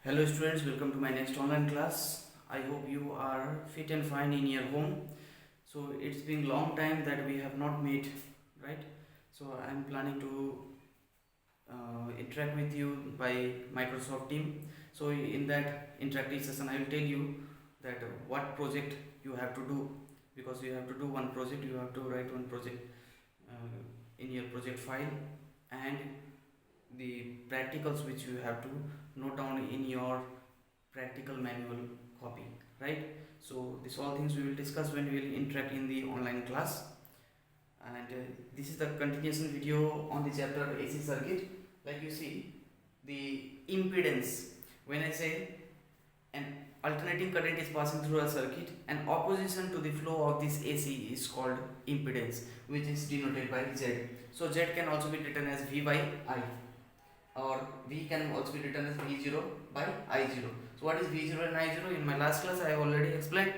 Hello students, welcome to my next online class. I hope you are fit and fine in your home. So it's been long time that we have not met, right? So I'm planning to interact with you by Microsoft Team. So in that interactive session, I will tell you that what project you have to do, because you have to do one project. You have to write one project in your project file, and the practicals which you have to note down in your practical manual copy, right? So these all things we will discuss when we will interact in the online class. And this is the continuation video on the chapter AC circuit. Like you see, the impedance, when I say an alternating current is passing through a circuit, and opposition to the flow of this AC is called impedance, which is denoted by Z. So Z can also be written as V by I, or V can also be written as V0 by I0. So what is V0 and I0? In my last class I have already explained.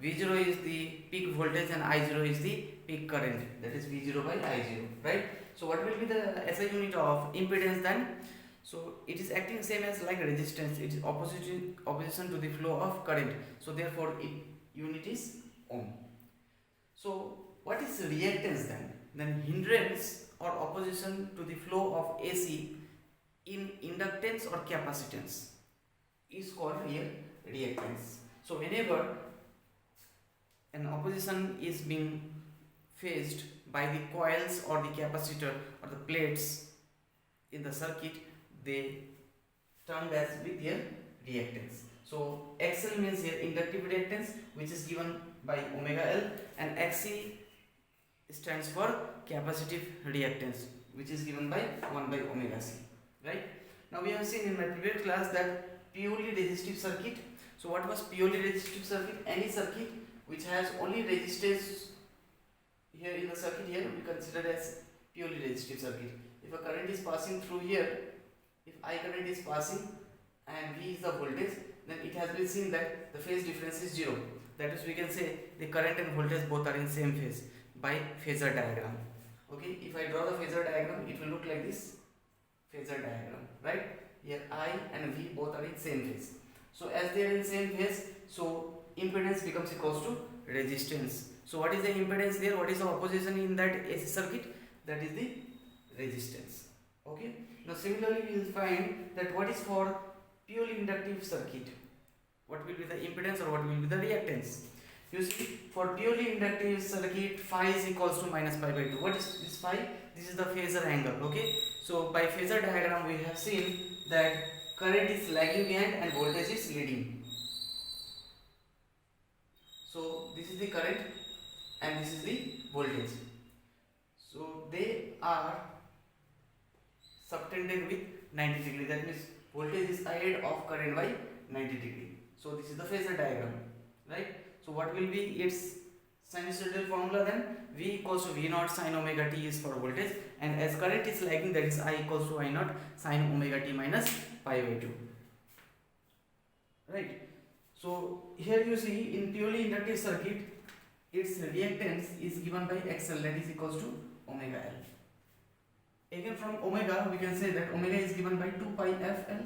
V0 is the peak voltage and I0 is the peak current, that is V0 by I0, right? So what will be the SI unit of impedance then? So it is acting same as like resistance, it is opposition to the flow of current, so therefore unit is ohm. So what is reactance then? Then hindrance or opposition to the flow of AC in inductance or capacitance is called real reactance. So whenever an opposition is being faced by the coils or the capacitor or the plates in the circuit, they termed as with their reactance. So XL means here inductive reactance, which is given by omega L, and XC stands for capacitive reactance, which is given by 1 by omega C, right? Now we have seen in my previous class that purely resistive circuit. So what was purely resistive circuit? Any circuit which has only resistance here in the circuit, here we consider as purely resistive circuit. If a current is passing through here, if I current is passing and V is the voltage, then it has been seen that the phase difference is 0. That is, we can say the current and voltage both are in same phase by phasor diagram. Okay, if I draw the phasor diagram, it will look like this phasor diagram, right? Here I and V both are in same phase. So as they are in same phase, so impedance becomes equals to resistance. So what is the impedance there? What is the opposition in that AC circuit? That is the resistance. Okay. Now similarly we will find that what is for purely inductive circuit, what will be the impedance or what will be the reactance. You see, for purely inductive circuit, phi is equals to minus pi by 2. What is this phi? This is the phasor angle. Okay. So by phasor diagram we have seen that current is lagging behind and voltage is leading. So this is the current and this is the voltage. So they are subtended with 90 degree. That means voltage is ahead of current by 90 degree. So this is the phasor diagram, right? So what will be its sinusoidal formula then? V equals to V naught sin omega t is for voltage, and as current is lagging, that is I equals to I naught sin omega t minus pi by 2, right? So here you see in purely inductive circuit, its reactance is given by XL, that is equals to omega L. Again from omega we can say that omega is given by 2 pi FL,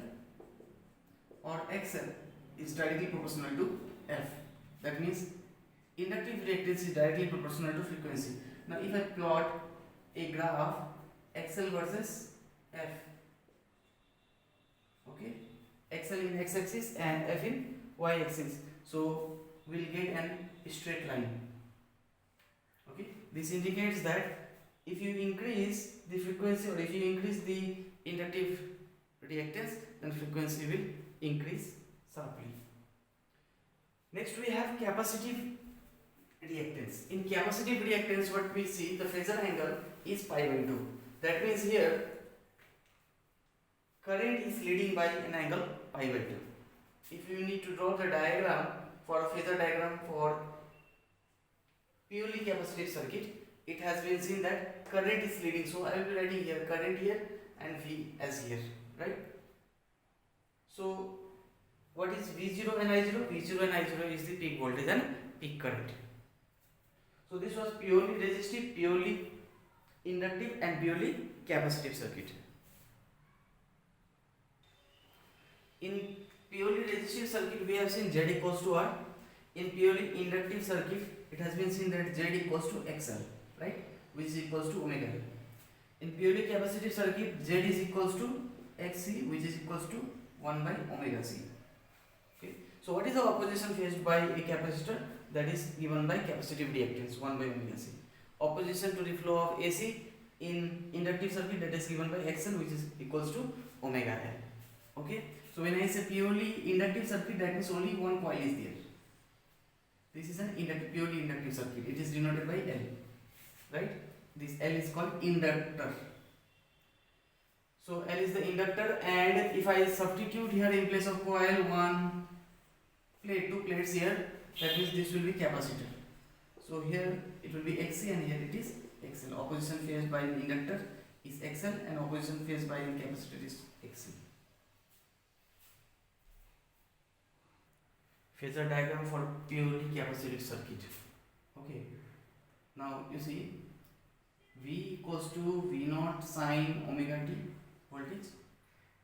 or XL is directly proportional to F. That means inductive reactance is directly proportional to frequency. Now if I plot a graph XL versus F, okay, XL in x-axis and F in y-axis, so we'll get an straight line. Okay, this indicates that if you increase the frequency or if you increase the inductive reactance, then frequency will increase sharply. Next we have capacitive reactance. In capacitive reactance, what we see, the phasor angle is pi by 2. That means here current is leading by an angle pi by 2. If you need to draw the diagram for a phasor diagram for purely capacitive circuit, it has been seen that current is leading. So I will be writing here current here and V as here, right? So what is V0 and I0? V0 and I0 is the peak voltage and peak current. So this was purely resistive, purely inductive and purely capacitive circuit. In purely resistive circuit we have seen Z equals to R. In purely inductive circuit it has been seen that Z equals to XL, right, which is equals to omega L. In purely capacitive circuit Z is equals to Xc, which is equals to 1 by omega C. Okay, so what is the opposition faced by a capacitor? That is given by capacitive reactance 1 by omega C. Opposition to the flow of AC in inductive circuit, that is given by XL, which is equals to omega L. Okay, so when I say purely inductive circuit, that means only one coil is there. This is an purely inductive circuit. It is denoted by L, right? This L is called inductor. So L is the inductor, and if I substitute here in place of coil one plate, two plates here, that means this will be capacitor. So here it will be Xc and here it is XL. Opposition faced by the inductor is XL and opposition faced by the capacitor is Xc. Phasor diagram for purely capacitive circuit. Okay. Now you see V equals to V naught sine omega t voltage,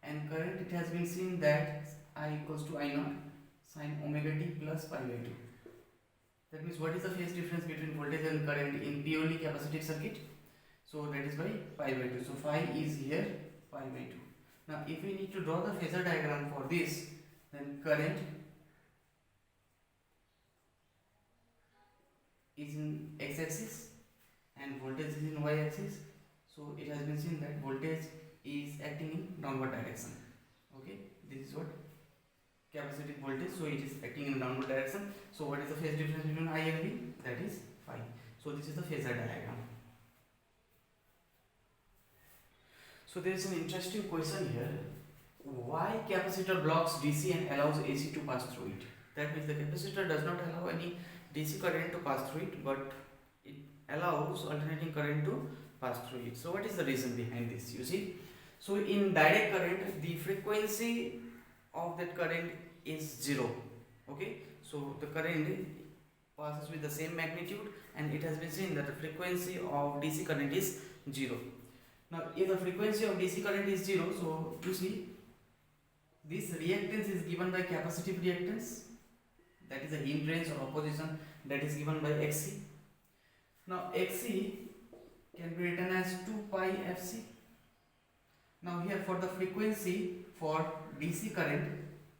and current it has been seen that I equals to I naught sine omega t plus pi by 2. That means what is the phase difference between voltage and current in purely capacitive circuit? So that is by pi by 2. So phi is here, pi by 2. Now if we need to draw the phasor diagram for this, then current is in x-axis and voltage is in y-axis. So it has been seen that voltage is acting in downward direction. Okay, this is what capacitive voltage, so it is acting in downward direction. So what is the phase difference between I and V? That is phi. So this is the phasor diagram. So there is an interesting question here. Why capacitor blocks DC and allows AC to pass through it? That means the capacitor does not allow any DC current to pass through it, but it allows alternating current to pass through it. So what is the reason behind this? You see, so in direct current the frequency of that current is 0. Okay, so the current passes with the same magnitude, and it has been seen that the frequency of DC current is 0. Now if the frequency of DC current is 0, so you see this reactance is given by capacitive reactance, that is a hindrance or opposition, that is given by Xc. Now Xc can be written as 2 pi Fc. Now here for the frequency for DC current,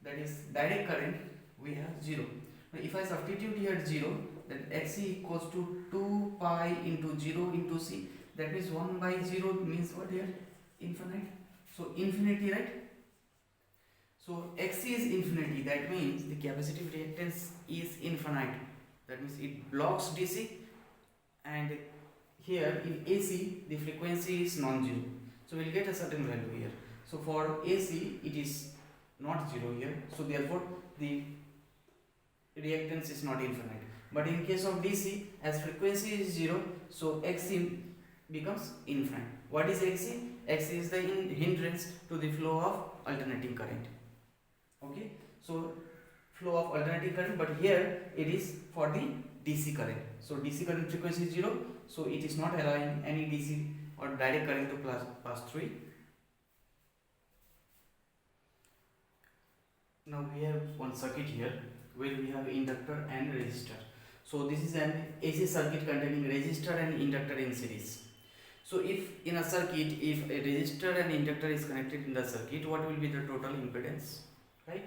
that is direct current, we have 0. Now if I substitute here 0, then Xc equals to 2 pi into 0 into C, that means 1 by 0 means what here? Infinite. So infinity, right? So Xc is infinity, that means the capacitive reactance is infinite. That means it blocks DC, and here in AC the frequency is non-zero. So we'll get a certain value here. So for AC it is not 0 here. So therefore the reactance is not infinite. But in case of DC, as frequency is 0, so Xc becomes infinite. What is Xc? Xc is the hindrance to the flow of alternating current. Okay, so flow of alternating current, but here it is for the DC current. So DC current frequency is 0, so it is not allowing any DC or direct current to pass through it. Now we have one circuit here where we have inductor and resistor. So this is an AC circuit containing resistor and inductor in series. So if in a circuit, if a resistor and inductor is connected in the circuit, what will be the total impedance, right?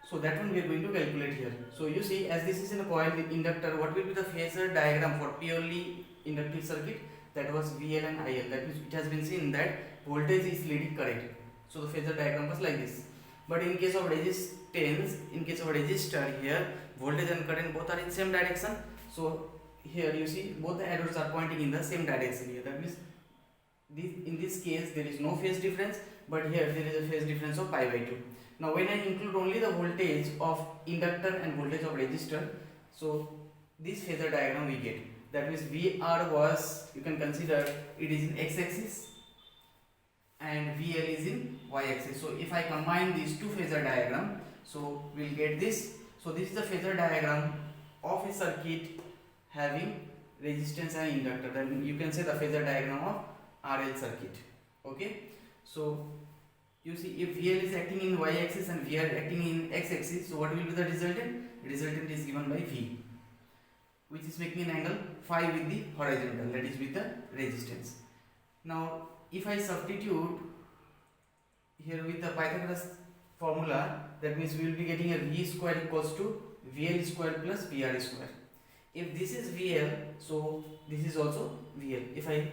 So that one we are going to calculate here. So you see, as this is in a coil with inductor, what will be the phasor diagram for purely inductive circuit? That was VL and IL. That means it has been seen that voltage is leading current. So the phasor diagram was like this. But in case of resistance, in case of resistor, here voltage and current both are in same direction. So here you see both the arrows are pointing in the same direction here. That means in this case there is no phase difference, but here there is a phase difference of pi by 2. Now when I include only the voltage of inductor and voltage of resistor, so this phasor diagram we get. That means VR was, you can consider it is in x-axis and VL is in y-axis. So if I combine these two phasor diagram, so we'll get this. So this is the phasor diagram of a circuit having resistance and inductor. Then you can say the phasor diagram of RL circuit. Okay, so you see, if VL is acting in y axis and VR acting in x axis, so what will be the resultant? Resultant is given by V, which is making an angle phi with the horizontal, that is with the resistance. Now if I substitute here with the Pythagoras formula, that means we will be getting a V square equals to VL square plus VR square. If this is VL, so this is also VL. If I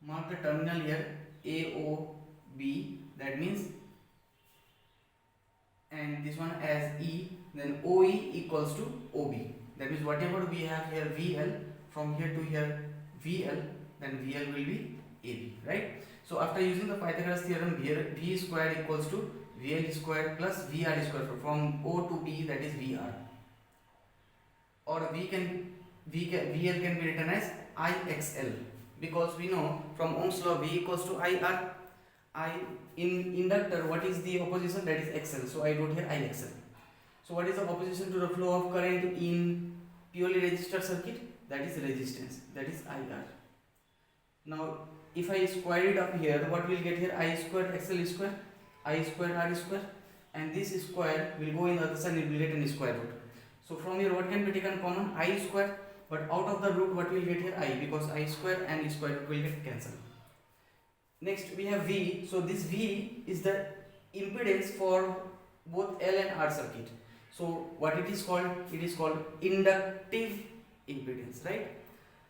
mark the terminal here AOB, that means, and this one as E, then OE equals to OB. That means whatever we have here VL, from here to here VL, then VL will be AB, right? So after using the Pythagoras theorem, here V square equals to VL square plus VR square, from O to B, that is VR. Or VL can be written as IXL, because we know from Ohm's law V equals to IR. I in inductor, what is the opposition? That is XL. So I wrote here IXL. So what is the opposition to the flow of current in purely resistor circuit? That is resistance. That is IR. Now if I square it up here, what will get here? I square XL square, I square R square, and this square will go in the other side and will get in square root. So from here what can be taken common? I square, but out of the root what will get here? I, because I square and square root will get cancelled. Next we have V. So this V is the impedance for both L and R circuit. So what it is called? It is called inductive impedance, right?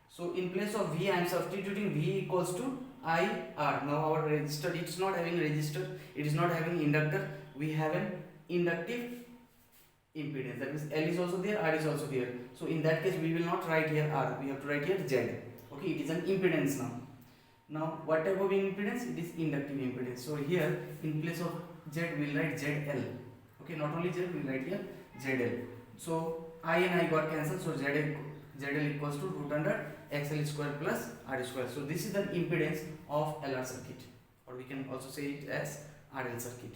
So in place of V I am substituting V equals to IR. Now our resistor, it's not having resistor, it is not having inductor, we have an inductive impedance. That means L is also there, R is also there. So in that case we will not write here R, we have to write here Z. Okay, it is an impedance now. Now what type of impedance? It is inductive impedance. So here in place of Z we will write ZL. Okay, not only Z, we will write here ZL. So I and I got cancelled, so ZL equals to root under XL square plus R square. So this is the impedance of LR circuit, or we can also say it as RL circuit,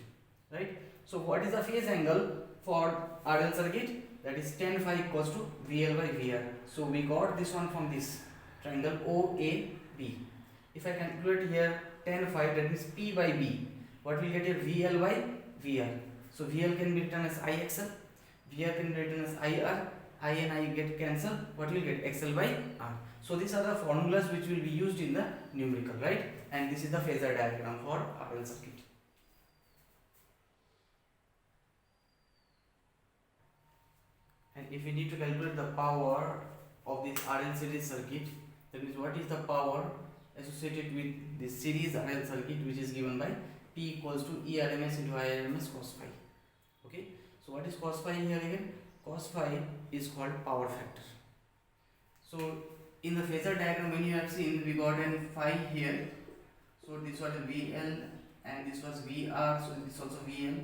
right? So what is the phase angle for RL circuit? That is tan phi equals to VL by VR. So we got this one from this triangle OAB. If I calculate here tan phi, that means P by B, what will get here? VL by VR. So VL can be written as IXL, VR can be written as IR, I and I get cancelled, what will get? XL by R. So these are the formulas which will be used in the numerical, right? And this is the phasor diagram for RL circuit. And if we need to calculate the power of this RL series circuit, that means what is the power associated with this series RL circuit, which is given by P equals to E RMS into I RMS cos phi. Okay, so what is cos phi here again? Cos phi is called power factor. So in the phasor diagram, when you have seen, we got an phi here. So this was VL and this was VR, so this also VL.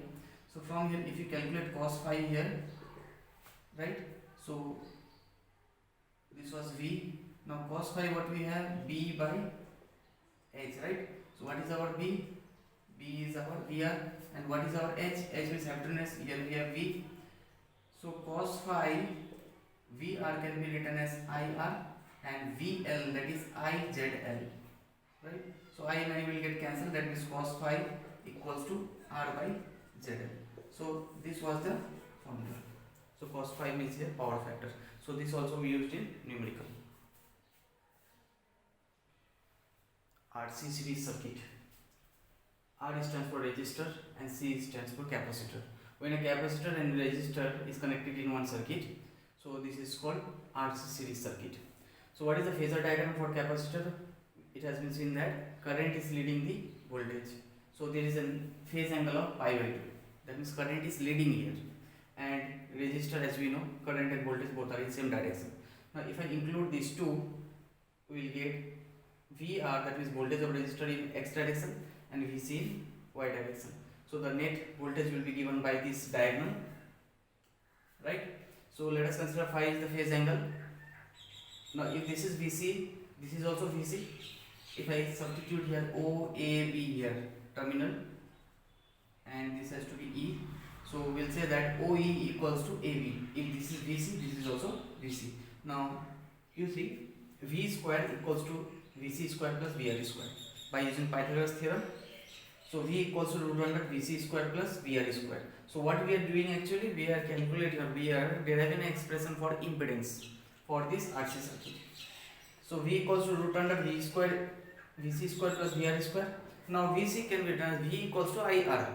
So from here, if you calculate cos phi here, right? So this was V. Now cos phi, what we have? B by H, right? So what is our B? B is our VR, and what is our H? H means hypotenuse. Here we have V. So cos phi VR can be written as IR, and VL, that is IZL, right? So I and I will get cancelled, that means cos phi equals to R by ZL. So this was the formula. So cos phi means here power factor. So this also we used in numerical. RC series circuit. R stands for resistor and C stands for capacitor. When a capacitor and resistor is connected in one circuit, so this is called RC series circuit. So what is the phasor diagram for capacitor? It has been seen that current is leading the voltage. So there is a phase angle of pi by 2. That means current is leading here. And resistor, as we know, current and voltage both are in same direction. Now if I include these two, we will get VR, that means voltage of resistor in x direction, and VC in y direction. So the net voltage will be given by this diagonal, right? So let us consider phi is the phase angle. Now if this is VC, this is also VC. If I substitute here OAB here, terminal, and this has to be E, so we'll say that OE equals to AB. If this is VC, this is also VC. Now you see, V square equals to VC square plus VR square. By using Pythagoras theorem, So V equals to root under Vc square plus VR square. So what we are doing actually, we are calculating or we are deriving an expression for impedance for this RC circuit. So V equals to root under V square Vc square plus VR square. Now Vc can be written as V equals to IR.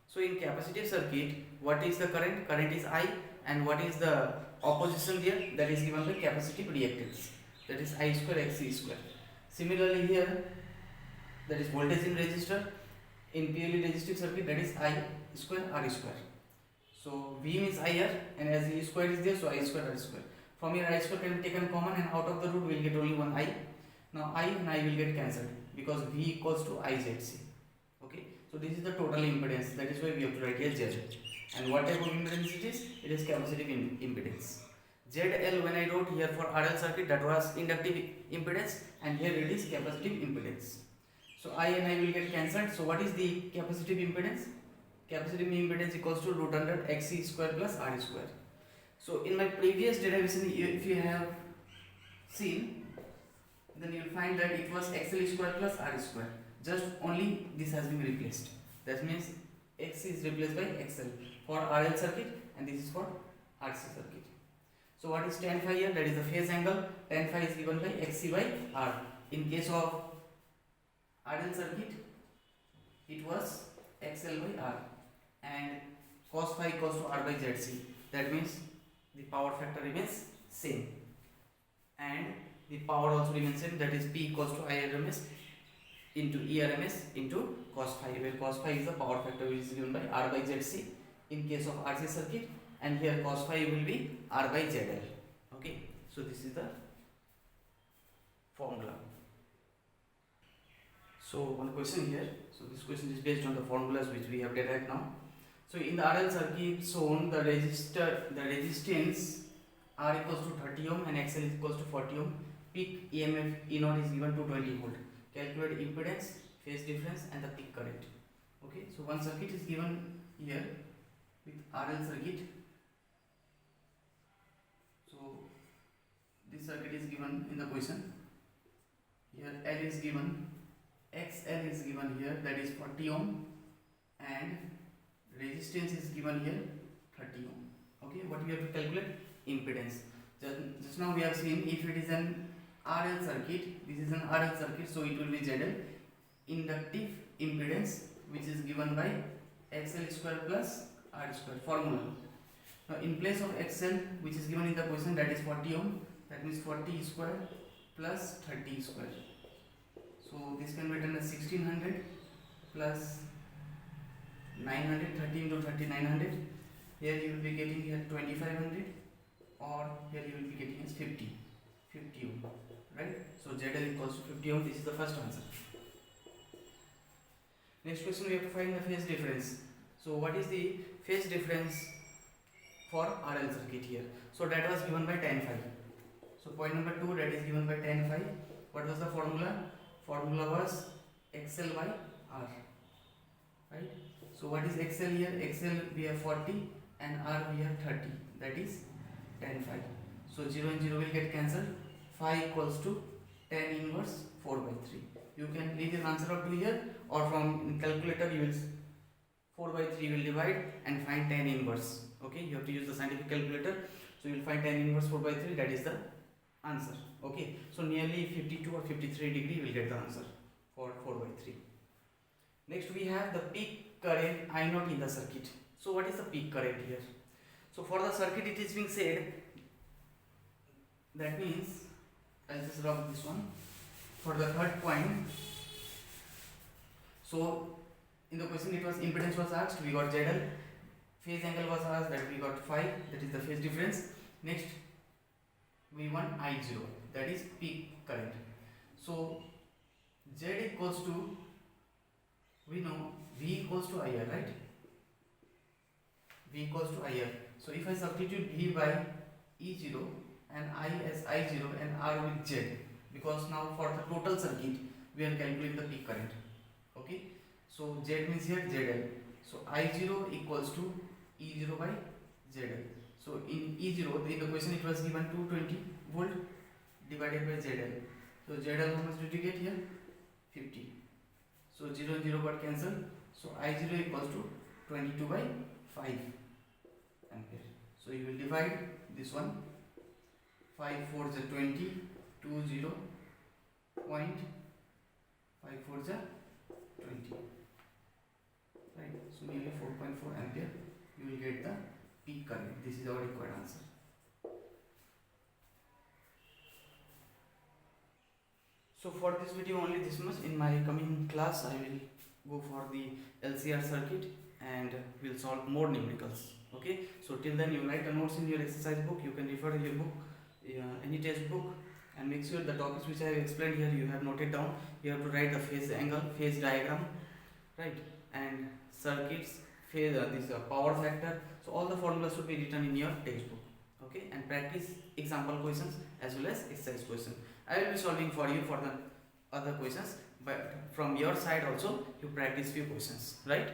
So in capacitive circuit, what is the current? Current is I, and what is the opposition there? That is given by capacitive reactance. That is I square Xc square. Similarly here, that is voltage in resistor. In purely resistive circuit, that is I square R square. So V means IR, and as E square is there, so I square R square. From here I square can be taken common, and out of the root we will get only one I. Now I and I will get cancelled because V equals to IZC. Okay, so this is the total impedance. That is why we have to write here Z. And what type of impedance it is? It is capacitive impedance. ZL, when I wrote here for RL circuit, that was inductive impedance, and here it is capacitive impedance. So I and I will get cancelled. So what is the capacitive impedance? Capacitive impedance equals to root under Xc square plus R square. So in my previous derivation, if you have seen, then you will find that it was XL square plus R square. Just only this has been replaced. That means X is replaced by XL for RL circuit, and this is for RC circuit. So what is tan phi here? That is the phase angle. Tan phi is given by Xc by R. In case of RL circuit, it was XL by R, and cos phi equals to R by ZC. That means the power factor remains same, and the power also remains same. That is P equals to IRMS into ERMS into cos phi, where cos phi is the power factor which is given by R by ZC in case of RC circuit, and here cos phi will be R by ZL. Okay, so this is the formula. So one question here. So this question is based on the formulas which we have derived now. So in the RL circuit shown, the resistance R equals to 30 ohm and XL equals to 40 ohm. Peak EMF E0 is given to 20 volt. Calculate impedance, phase difference, and the peak current. Okay, so one circuit is given here with RL circuit. So this circuit is given in the question. Here L is given, XL is given here, that is 40 ohm, and resistance is given here 30 ohm. Okay, what we have to calculate? Impedance. Just now we have seen, if it is an RL circuit, this is an RL circuit, so it will be ZL. Inductive impedance, which is given by XL square plus R square, formula. Now in place of XL, which is given in the question, that is 40 ohm, that means 40 square plus 30 square. So this can be written as 1600 plus 900, 30 into 30, 900. Here you will be getting here 2500, or here you will be getting as 50 ohm, right? So ZL equals to 50 ohm. This is the first answer. Next question, we have to find the phase difference. So what is the phase difference for RL circuit here? So that was given by tan phi. So point number 2, that is given by tan phi. What was the formula? Formula was XL by R, right? So what is XL here? XL we have 40 and R we have 30, that is tan phi. So 0 and 0 will get cancelled. Phi equals to tan inverse 4 by 3. You can leave your answer up to here, or from calculator you will 4 by 3 will divide and find tan inverse. Okay, you have to use the scientific calculator. So you will find tan inverse 4 by 3, that is the answer. Okay, so nearly 52 or 53 degree will get the answer for 4 by 3. Next we have the peak current I0 in the circuit. So what is the peak current here? So for the circuit it is being said, that means I'll just rub this one for the third point. So in the question it was impedance was asked, we got ZL. Phase angle was asked, that we got phi, that is the phase difference. Next we want I0, that is peak current. So Z equals to, we know V equals to IR, right? V equals to IR. So if I substitute V by E0 and I as I0 and R with Z, because now for the total circuit we are calculating the peak current. Okay, so Z means here ZL. So I0 equals to E0 by ZL. So in E0, in the question it was given 220 volt divided by ZL. So ZL how much did you get here? 50. So 0 and 0 got cancelled. So I0 equals to 22 by 5 ampere. So you will divide this one, 5 4 is 20, 20.5 4 is 20, right? So nearly 4.4 ampere you will get the peak current. This is our required answer. So for this video only this much. In my coming class I will go for the LCR circuit and we'll solve more numericals. Okay, so till then you write the notes in your exercise book. You can refer to your book, any textbook, and make sure the topics which I have explained here you have noted down. You have to write the phase angle, phase diagram, right, and circuits, phase this power factor. So all the formulas should be written in your textbook. Okay, and practice example questions as well as exercise questions. I will be solving for you for the other questions, but from your side also you practice few questions, right?